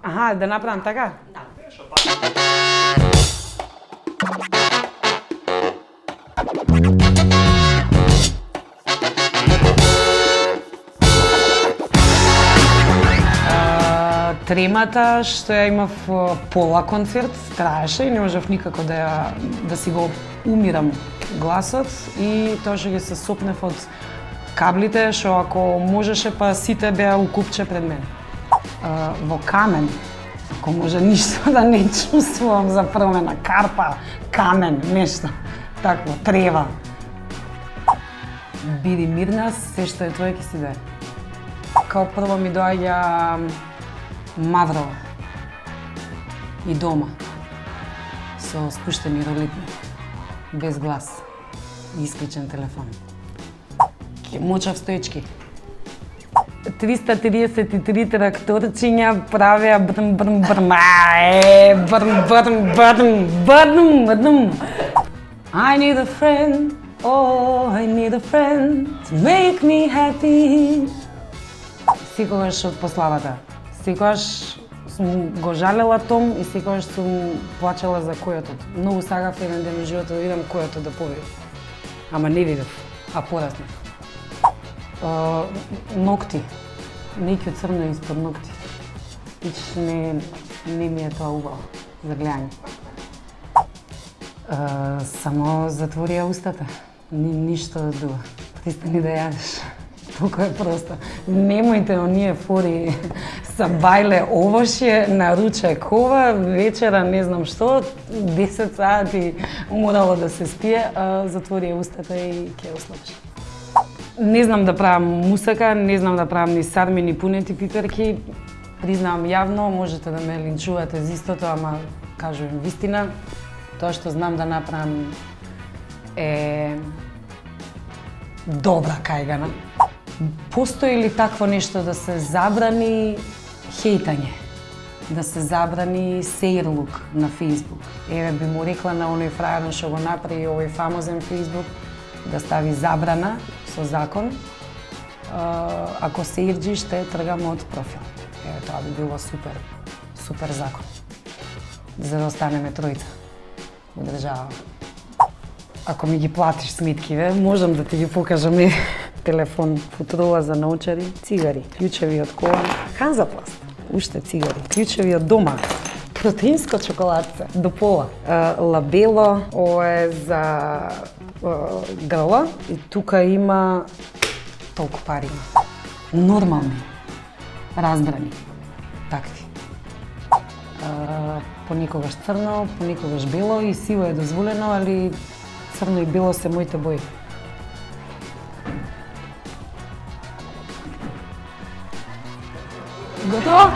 Аха, да направам така? Да. Тремата што ја имав пола концерт траеше и не можев никако да си го умирам гласот и тоа што ги се сопнев од каблите што ако можеше па сите беа у купче пред мене. Во камен, ако може ништо да не чувствувам за промена, карпа, камен, нешто такво, трева. Биди мирна, се што е твое ќе си даде. Као прво ми доаѓа Мавро и дома со спуштени ролитни, без глас и исклучен телефон. Ке мочав стоечки. 333 тракторчиња правеа брм брм брм, брм брм брм брм брм. I need a friend, oh I need a friend to make me happy. Секогаш од пославата. Секогаш сум го жалела Том и секогаш сум плачела за којотот. Многу сагав еден ден во животот да видам којотот да победи. Ама не видев, а пораснав. Ногти. Неќе црно испод ногти. Ич не ми е тоа убаво за гледање. Само затворија устата. Ништо друго. Пристани да јадеш. Толку е просто. Немојте оние фори са бајле овошје, на ручек ова, вечера не знам што, 10 сати морало да се спие, затвори устата и ќе ослабиш. Не знам да правам мусака, не знам да правам ни сарми, ни пунети пиперки. Признавам јавно, можете да ме линчувате за истото, ама кажувам вистина. Тоа што знам да направам е добра кајгана. Постои ли такво нешто да се забрани хейтање? Да се забрани сејрлук на Facebook? Еве би му рекла на оној фрајер што го направи овој фамозен Facebook да стави забрана со закон. Ако се ирџиш, те тргаме од профил. Еве тоа би било супер закон. За да останеме тројца во држава. Ако ми ги платиш сметкиве, можам да ти ги покажам и телефон, футрула за научари, цигари, клучеви од кола, Ханзапласт, уште цигари, клучеви од дома, протеинско чоколадце до пола, лабело, ова е за грла и тука има толку пари. Нормални, разбрани, такви. Понекогаш црно, понекогаш бело и сиво е дозволено, али црно и бело се моите бои. Готово?